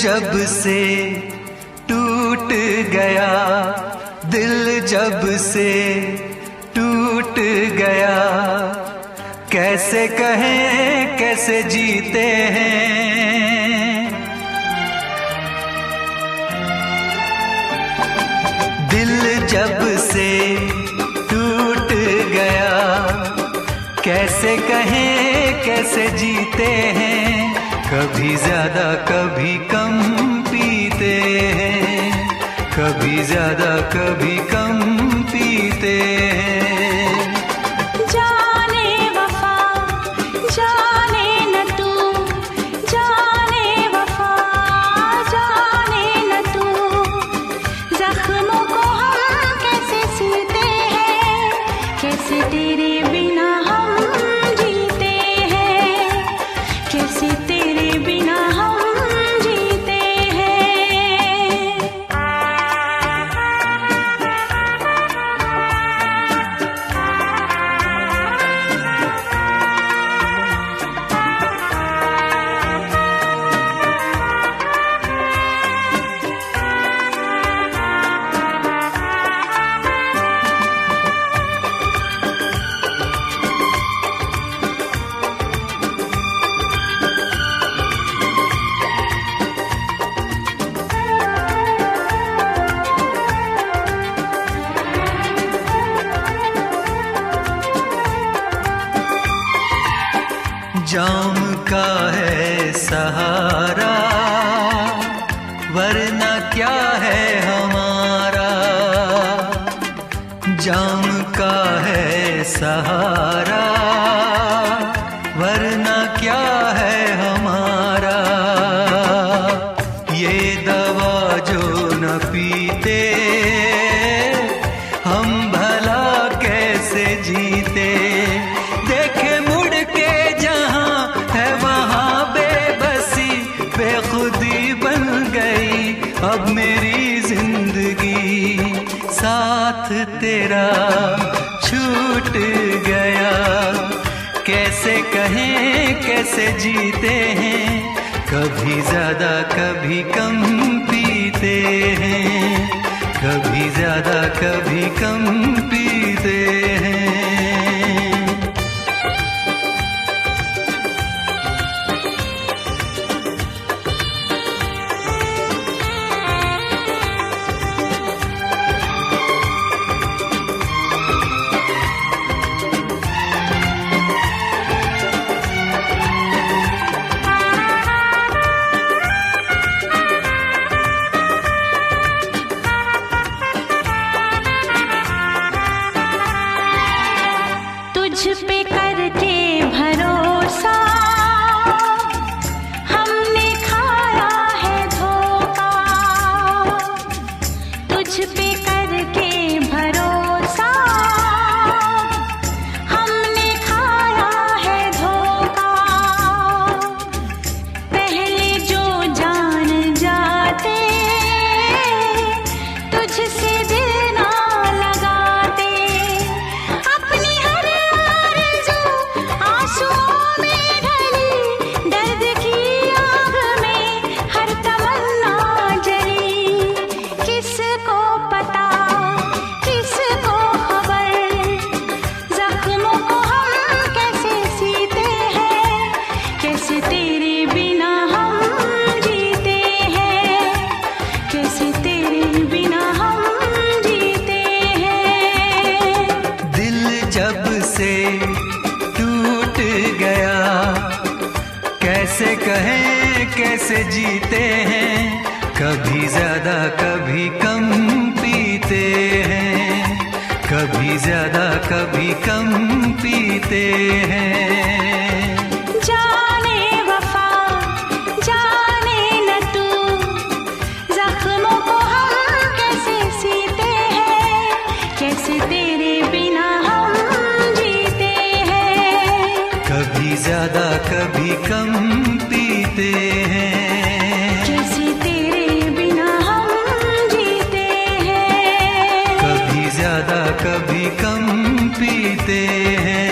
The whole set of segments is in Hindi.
जब से टूट गया, दिल जब से टूट गया, कैसे कहें कैसे जीते हैं। दिल जब से टूट गया, कैसे कहें कैसे जीते हैं। कभी ज्यादा कभी कम पीते हैं, कभी ज्यादा कभी कम पीते हैं। जाने वफा जाने न तू, जाने वफा जाने न तू, जख्मों को हम कैसे सीते हैं, कैसे तेरे बिना हम जीते हैं, कैसे तेरे बिना हम जीते हैं। जाम का है सहारा, वरना क्या है हमारा। जाम का है सहारा, वरना क्या है हमारा। ये दवा जो न पीते, हम भला कैसे जीते। देखे मुड़ के जहां है वहां बेबसी, बेखुदी बन गई अब मेरी जिंदगी। साथ तेरा छूट गया, कैसे कहें कैसे जीते हैं। कभी ज्यादा कभी कम पीते हैं, कभी ज्यादा कभी कम पीते हैं। तुझ पे करके भरोसा हमने खाया है धोखा, तुझ पे करके भरोसा हमने खाया है धोखा। पहले जो जान जाते तुझसे दिल ना लगाते, अपनी हर आंसुओं में ढली दर्द की आग में हर तमन्ना जली। किसको पता किसको खबर, जख्मों को हम कैसे सीते हैं, कैसे तेरे बिना हम जीते हैं, कैसे तेरे बिना हम जीते हैं। दिल जब से टूट गया, कैसे कहें कैसे जीते हैं। कभी ज्यादा कभी कम पीते हैं, कभी ज्यादा कभी कम पीते हैं। जाने वफा जाने न तू, जख्मों को हम कैसे सीते हैं, कैसे तेरे बिना हम जीते हैं। कभी ज्यादा कभी कम पीते हैं, कैसे तेरे बिना हम जीते हैं। कभी ज्यादा कभी कम पीते हैं।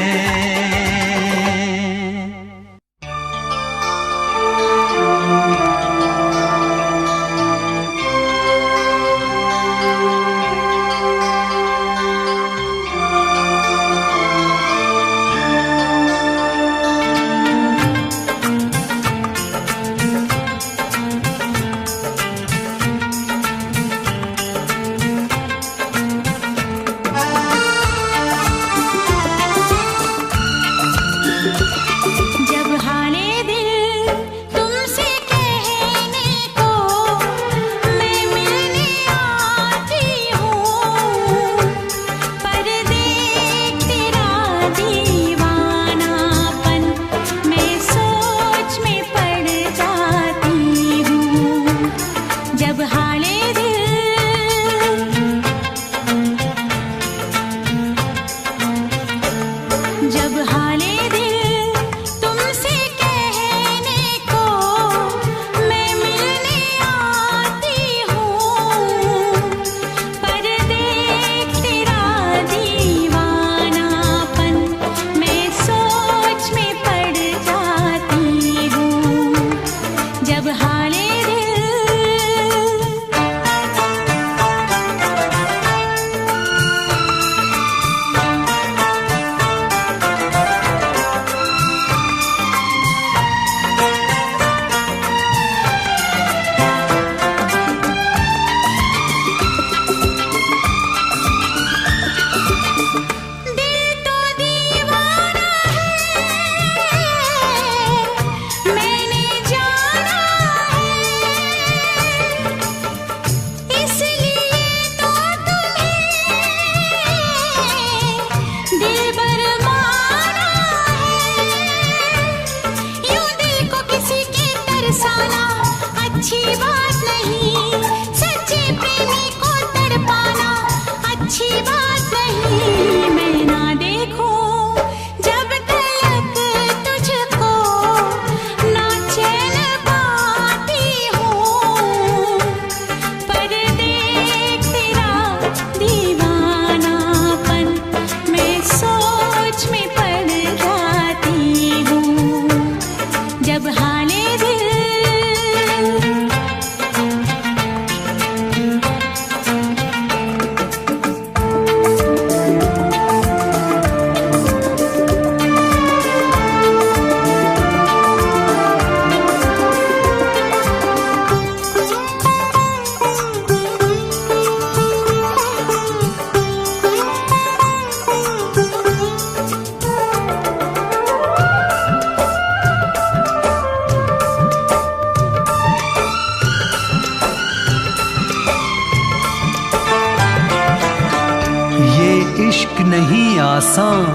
आसान,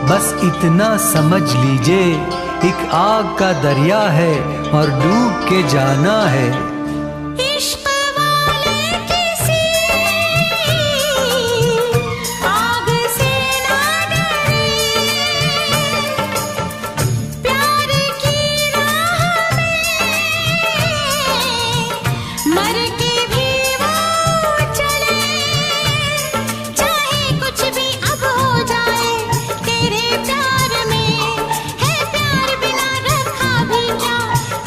बस इतना समझ लीजिए, एक आग का दरिया है और डूब के जाना है। इश्क वाले किसी आग से ना डरे, प्यार की राह में मर के भी वो चले, चाहे कुछ भी अब हो जाए तेरे प्यार में, है प्यार बिना रखा भी क्या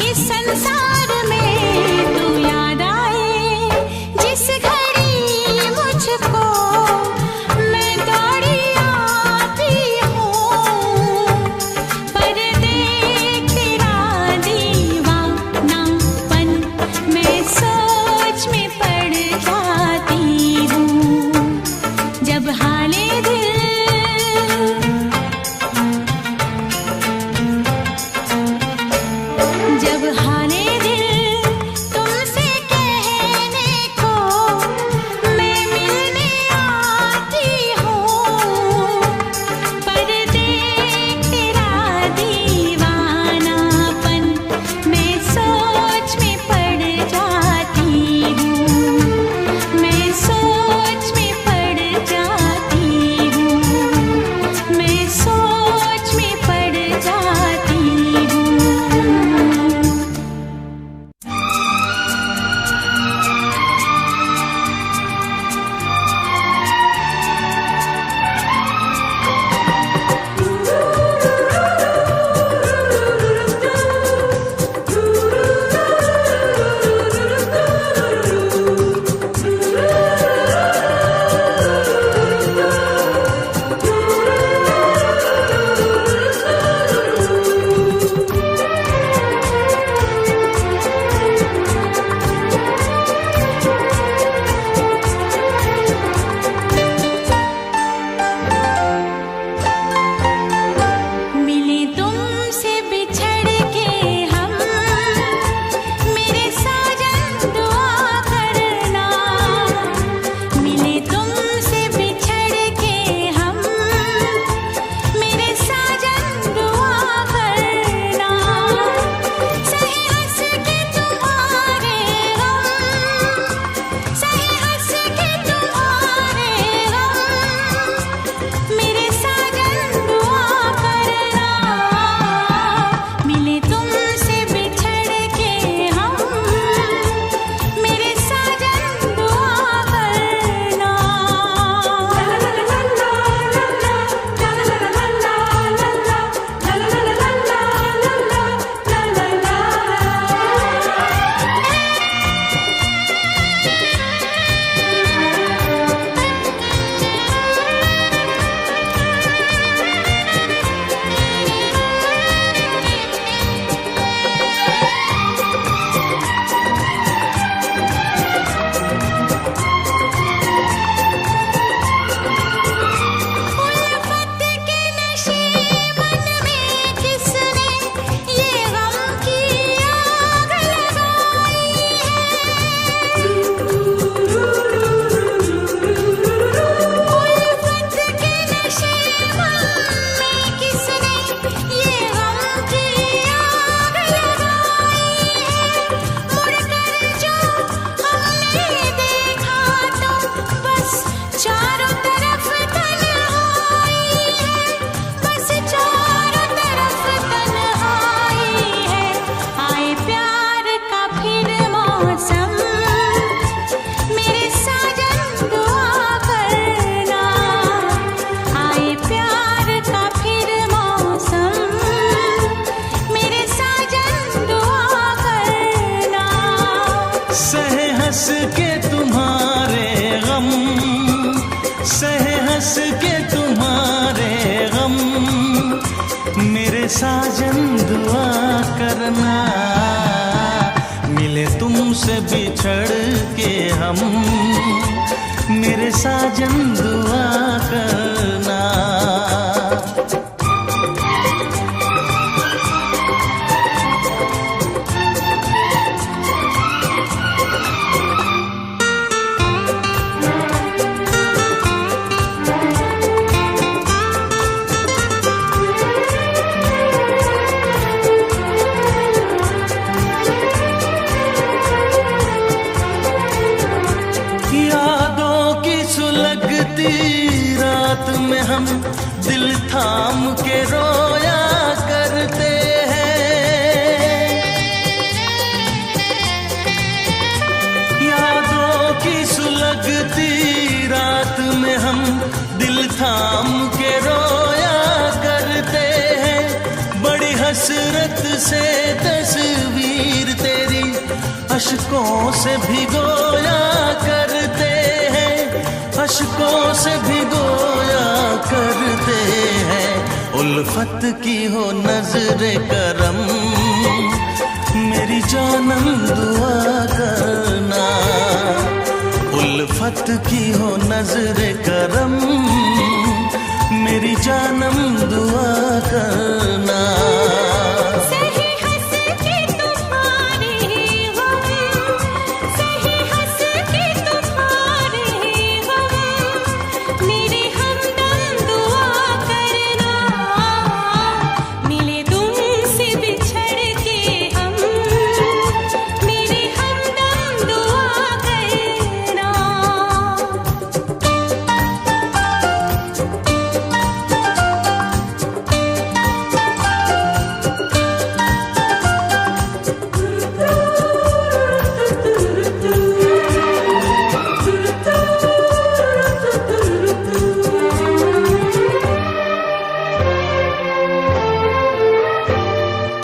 इस संसार में। तू याद आए जिस घड़ी मुझको, मैं दौड़ी आती हूँ, पर देख तेरा दीवानापन मैं सोच में पड़ जाती हूँ। जब हाले दिल जब हाले दिल तुमसे कहने को मैं मिलने आती हूँ, पर देख तेरा दीवानापन मैं सोच में पड़ जाती हूँ, मैं सोच में पड़ जाती हूँ, मैं सोच में पड़ जाती हूँ। मिले तुमसे बिछड़ के हम, मेरे साजन दुआ करना। मिले तुमसे बिछड़ के हम, मेरे साजन दुआ करना। सही हंस के तुम्हारे गम, सही हंस के तुम्हारे गम, मेरे साजन दुआ करना। मिले तुमसे बिछड़ के हम, मेरे साजन दुआ करना। उल्फत के नशे मन में किसने ये गम की आग लगाई है। उल्फत के नशे मन में किसने ये गम की आग लगाई है। मुड़कर जो हमने देखा तो बस चारों तरफ तन्हाई है, बस चारों तरफ तन्हाई है। आए प्यार का फिर मौसम, मेरे साजन दुआ करना। आए प्यार का फिर मौसम, मेरे साजन दुआ करना। सहे हंस के तुम्हारे गम, सहे हंस के तुम्हारे गम, मेरे साजन दुआ करना। मिले तुमसे बिछड़ के हम, मेरे साजन दुआ करना। हसरत से तस्वीर तेरी अशकों से भिगोया करते हैं, अशकों से भिगोया करते हैं। उल्फत की हो नजरे करम, मेरी जानम दुआ करना। उल्फत की हो नजरे करम, मेरी जानम दुआ करना। सही हंस के तुम्हारे गम, सही हंस के तुम्हारे गम, मेरे हमदम दुआ करना। मिले तुमसे बिछड़ के हम, मेरे हमदम दुआ करना।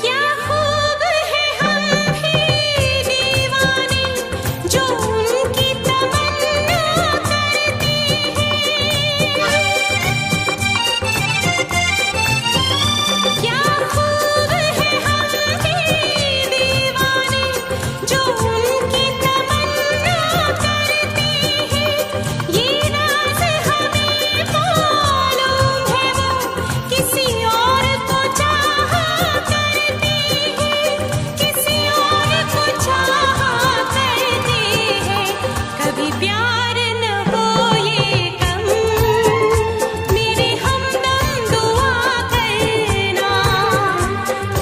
क्या खूब है हम भी दीवाने, जो उनकी तमन्ना करते हैं। क्या खूब है हम भी दीवाने, जो उनकी तमन्ना करते हैं। ये राज हमें मालूम है, वो किसी और को चाहा करते हैं, किसी और को चाहा करते हैं। कभी प्यार न हो ये कम, मेरे हमदम दुआ करना।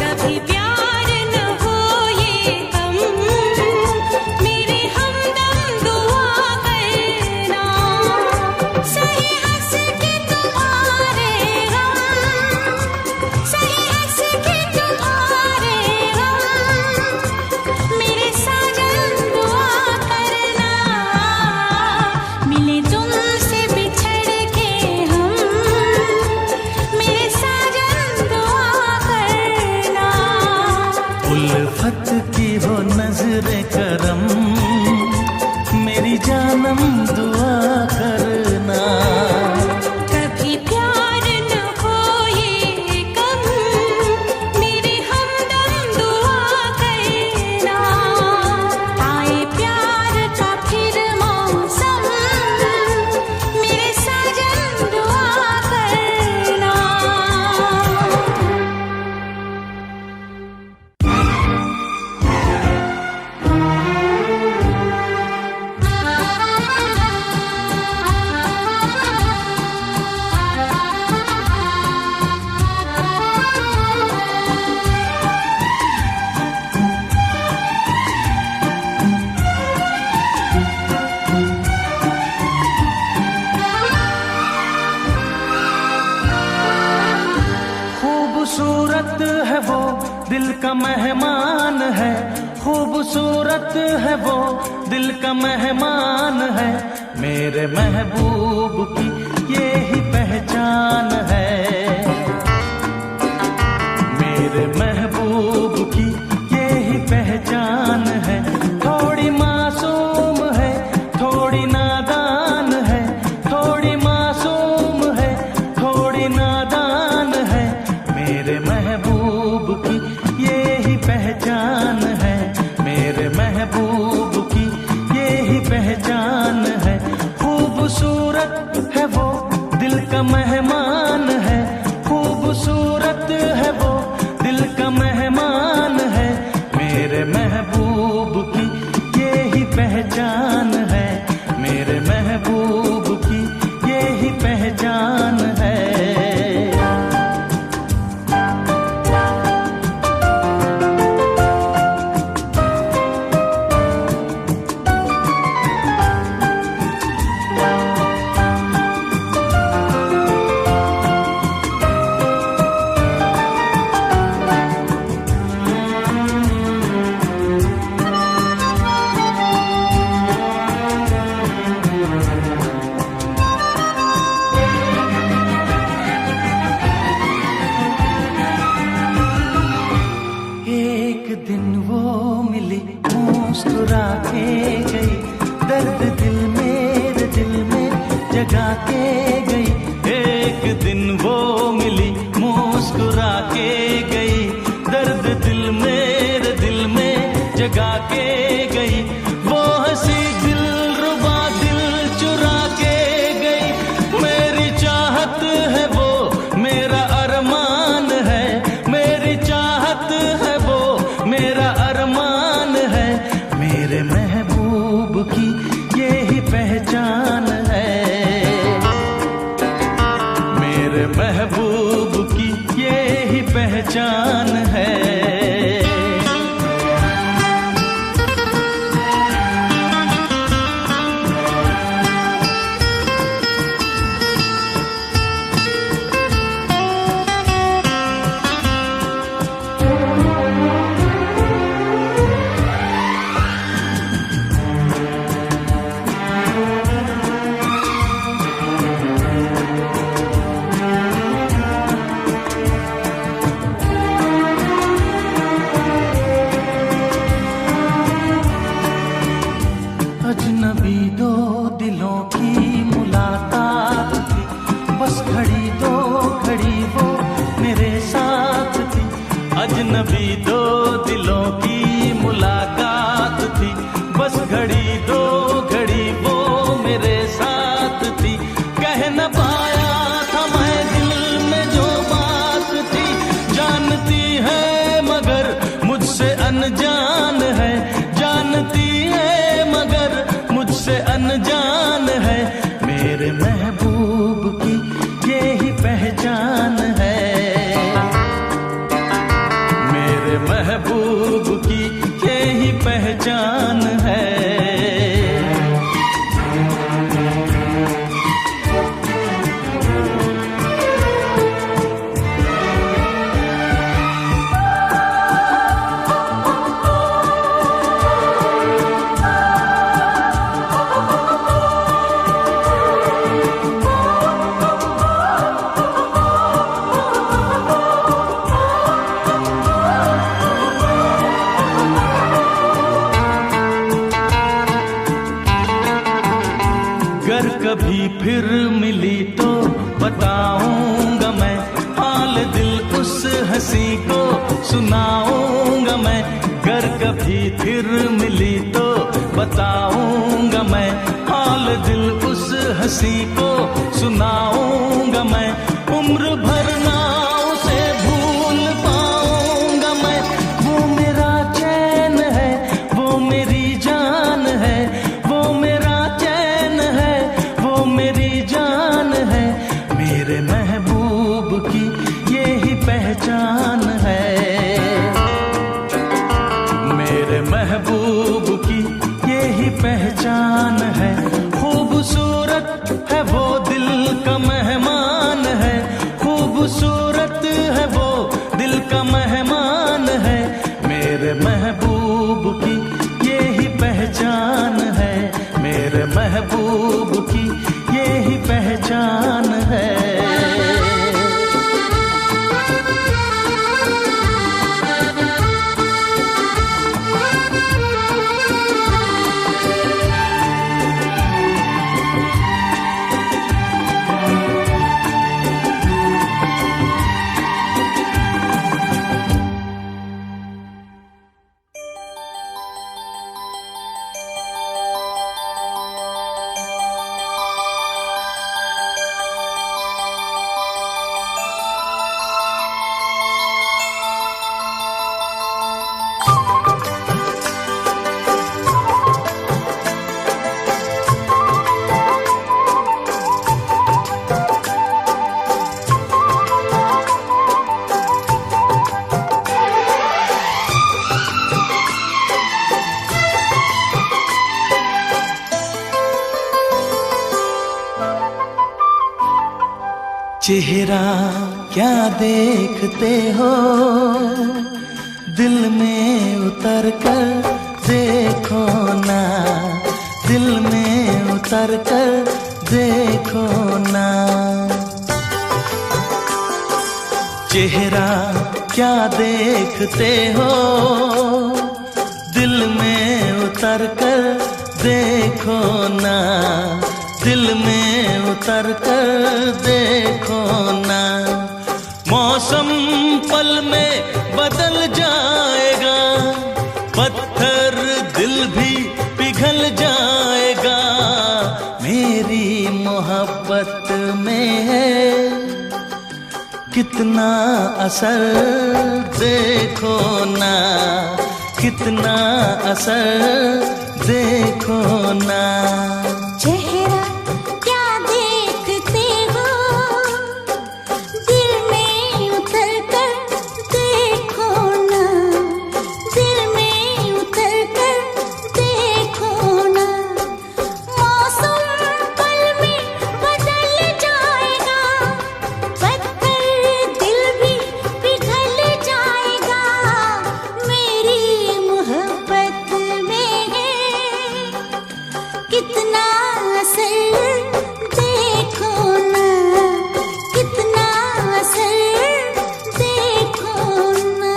कभी प्यार न हो ये कम, मेरे हमदम दुआ करना। सही हंस के तुम्हारे गम, सही हंस के तुम्हारे गम, मेरे साजन दुआ करना। मिले तुमसे बिछड़ के हम, मेरे साजन दुआ करना। उल्फत की हो नजरे करम, मेरी जानम दुआ करना। कभी प्यार न हो ये कम, मेरे हमदम दुआ करना। आए प्यार का फिर मौसम, मेरे साजन दुआ करना। खूबसूरत है वो दिल का मेहमान है, खूबसूरत है वो दिल का मेहमान है। मेरे महबूब की ये ही पहचान है, मेरे महबूब की ये ही पहचान है। थोड़ी मासूम है, थोड़ी नादान है, थोड़ी मासूम है, थोड़ी नादान है। मेरे महबूब की ये ही पहचान है, मेरे महबूब की ये ही पहचान है। खूबसूरत है वो दिल का मेहमान है, खूबसूरत है वो दिल का मेहमान है। मेरे महबूब की ये ही पहचान है, मेरे महबूब की ये ही पहचान है। दिन वो मिली मुस्कुरा के गई, दर्द दिल में जगा के गई। एक दिन वो मिली मुस्कुरा के गई, दर्द दिल में जगा के गई। वो हंसी दिलरुबा दिल चुरा के गई। मेरी चाहत है वो मेरा अरमान है, मेरी चाहत है वो मेरा अरमान है। मेरे महबूब की यही पहचान है, मेरे महबूब की यही पहचान है। अजनबी दो दिलों की मुलाकात थी, बस घड़ी वो मेरे साथ थी। अजनबी दो दिलों की मुलाकात थी, बस घड़ी वो मेरे साथ थी। कह न पाया था मैं दिल में जो बात थी, जानती है मगर मुझसे अनजान है, जानती है मगर मुझसे अनजान है। मेरे महबूब की यही पहचान है, मेरे महबूब की यही पहचान है। अगर कभी फिर मिली तो बताऊंगा मैं, हाल दिल उस हंसी को सुनाऊंगा मैं। अगर कभी फिर मिली तो बताऊंगा मैं, हाल दिल उस हंसी को सुनाऊंगा मैं। उम्र भर ना उसे भूल पाऊंगा मैं, वो मेरा चैन है, वो मेरी जान है, वो मेरा चैन है, वो मेरी जान है। मेरे महबूब की यही पहचान है, मेरे महबूब की यही पहचान है। खूबसूरत है वो दिल का मेहमान है, खूबसूरत है वो दिल का मेहमान है। मेरे महबूब की यही पहचान है, मेरे महबूब की यही पहचान है। चेहरा क्या देखते हो, दिल में उतर कर देखो ना, दिल में उतर कर देखो ना। चेहरा क्या देखते हो, दिल में उतर कर देखो ना, दिल में उतर कर देखो ना। मौसम पल में बदल जाएगा, पत्थर दिल भी पिघल जाएगा। मेरी मोहब्बत में है कितना असर देखो ना, कितना असर देखो ना। चेहरा क्या देखते हो, दिल में उतर कर देखो ना, दिल में उतर कर देखो ना। मौसम पल में बदल जाएगा, पत्थर दिल भी पिघल जाएगा। मेरी मोहब्बत में है कितना असर देखो ना, कितना असर देखो ना।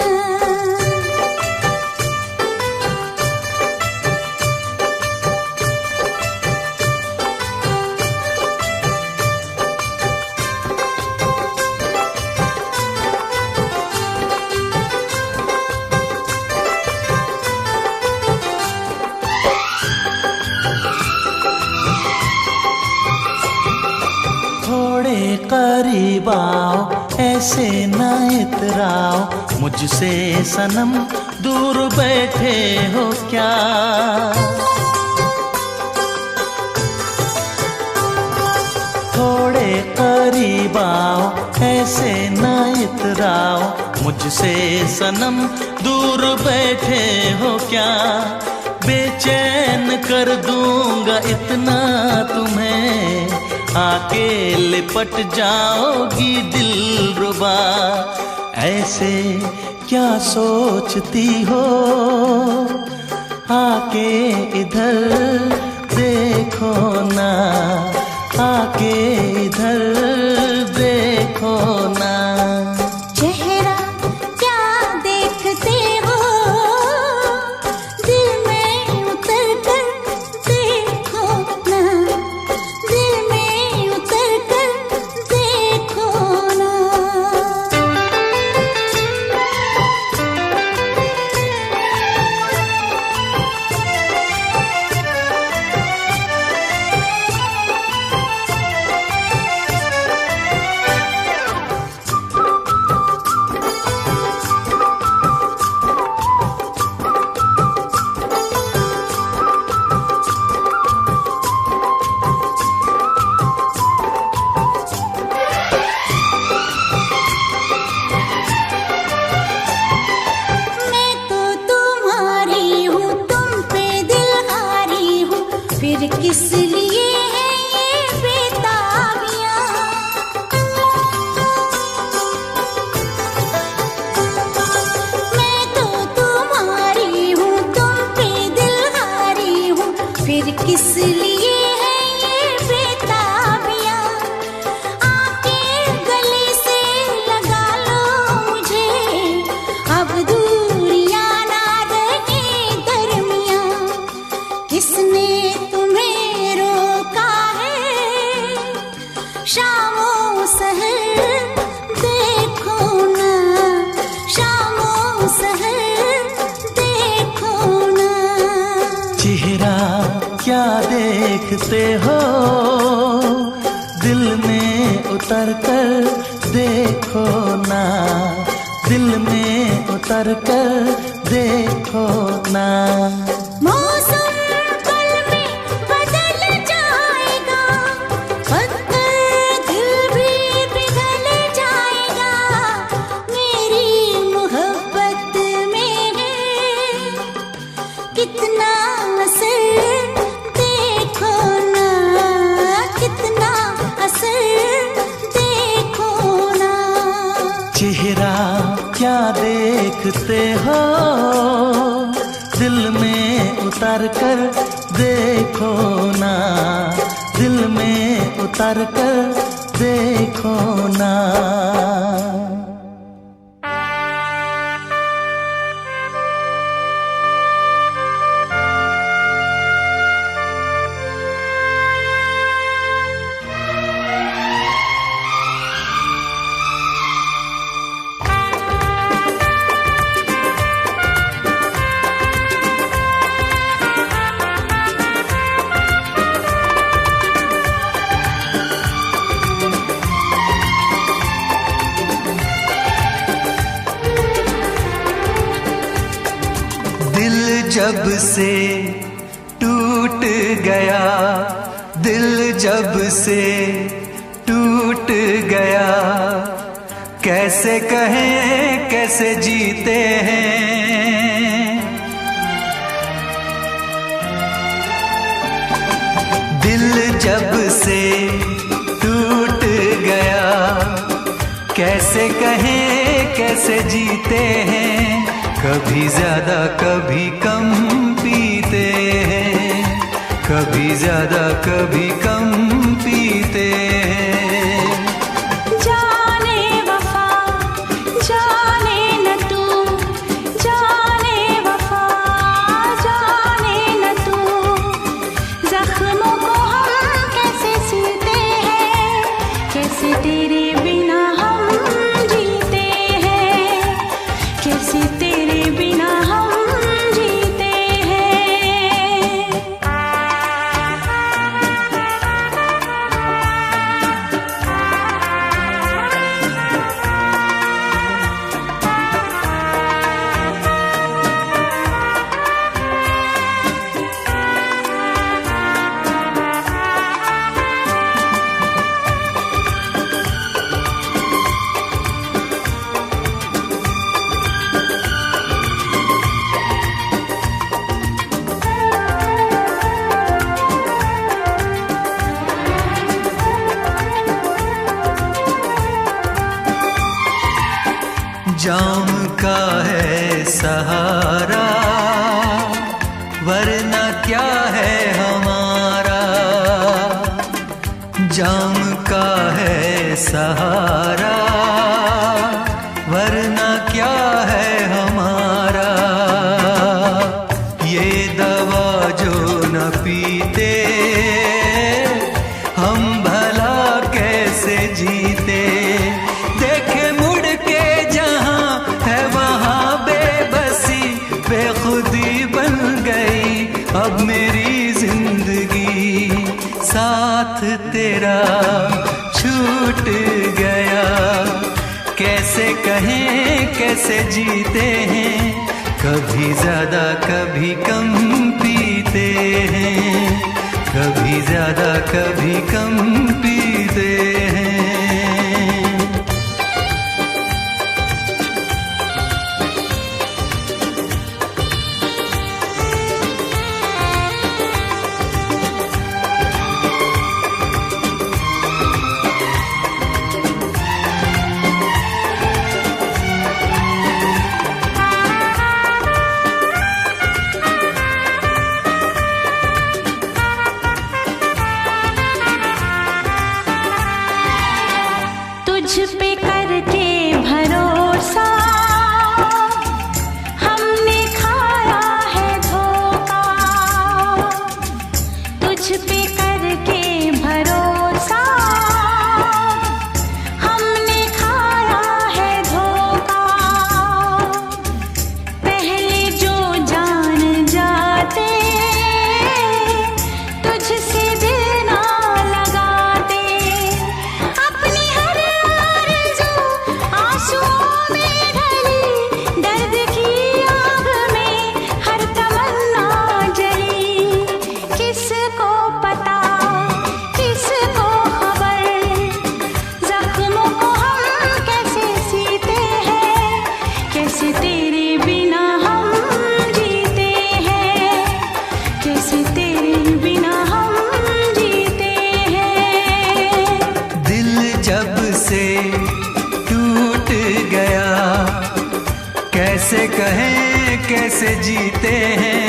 थोड़े करीब आओ, ऐसे ना इतराओ मुझसे सनम, दूर बैठे हो क्या। थोड़े करीब आओ, ऐसे ना इतराओ मुझसे सनम, दूर बैठे हो क्या। बेचैन कर दूंगा इतना तुम्हें, आके लिपट जाओगी दिलरुबा। ऐसे क्या सोचती हो, आके इधर देखो ना, आके इधर देखो ना। चेहरा क्या देखते हो, दिल में उतर कर देखो ना, दिल में उतर कर देखो ना। मैं तो तुम्हारी हूँ, तुम पे दिल हारी हूँ, फिर किस लिए है ये बेताबियाँ। मैं तो तुम्हारी हूँ, तुम पे दिल हारी हूँ, फिर किस लिए है ये बेताबियाँ। आके गले से लगा लो मुझे, अब दूरियां ना रहे दरमियां। किसने तुम्हें रोका है, शामों सहर देखो ना, शामों सहर देखो ना। चेहरा क्या देखते हो, दिल में उतर कर देखो ना, दिल में उतर कर देखो ना। मौसम पल में बदल जाएगा, पत्थर दिल भी पिघल जाएगा। मेरी मोहब्बत में है कितना असर देखो ना, कितना असर देखो ना। चेहरा क्या देखते हो, दिल में उतर कर देखो ना, दिल में उतर कर देखो ना। जब से टूट गया, दिल जब से टूट गया, कैसे कहें कैसे जीते हैं। दिल जब से टूट गया, कैसे कहें कैसे जीते हैं। कभी ज्यादा कभी कम पीते हैं, कभी ज्यादा कभी कम पीते हैं। जाने वफा जाने न तू, जाने वफा जाने न तू, जख्मों को हम कैसे सीते हैं, कैसे तेरे बिना हम जीते हैं, कैसे तेरे बिना हम जीते हैं। जाम का है सहारा, वरना क्या है हमारा। जाम का है सहारा, वरना क्या है हमारा। ये दवा जो न पीते, हम भला कैसे जीते। देखे मुड़ के जहां है वहां बेबसी, बेखुदी बन गई अब मेरी जिंदगी। साथ तेरा छूट गया, कैसे कहें कैसे जीते हैं। कभी ज्यादा कभी कम पीते हैं, कभी ज्यादा कभी कम पीते हैं। तुझ पे करके भरोसा हमने खाया है धोखा, तुझ पे करके भरोसा हमने खाया है धोखा। पहले जो जान जाते तुझसे दिल ना लगाते, अपनी हर आंसुओं में ढली दर्द की आग में हर तमन्ना जली। किसको पता किसको खबर, जख्मों को हम कैसे सीते हैं, कैसे तेरे बिना हम जीते हैं, कैसे तेरे बिना हम जीते हैं। दिल जब से टूट गया, कैसे कहें कैसे जीते हैं।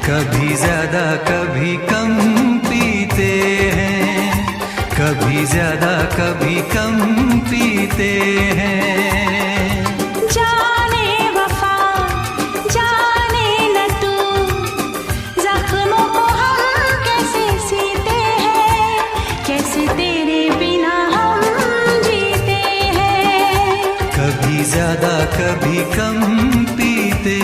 कभी ज्यादा कभी कम पीते हैं, कभी ज्यादा कभी कम पीते हैं। जाने वफा जाने न तू, जख्मों को हम कैसे सीते हैं, कैसे तेरे बिना हम जीते हैं। कभी ज्यादा कभी कम पीते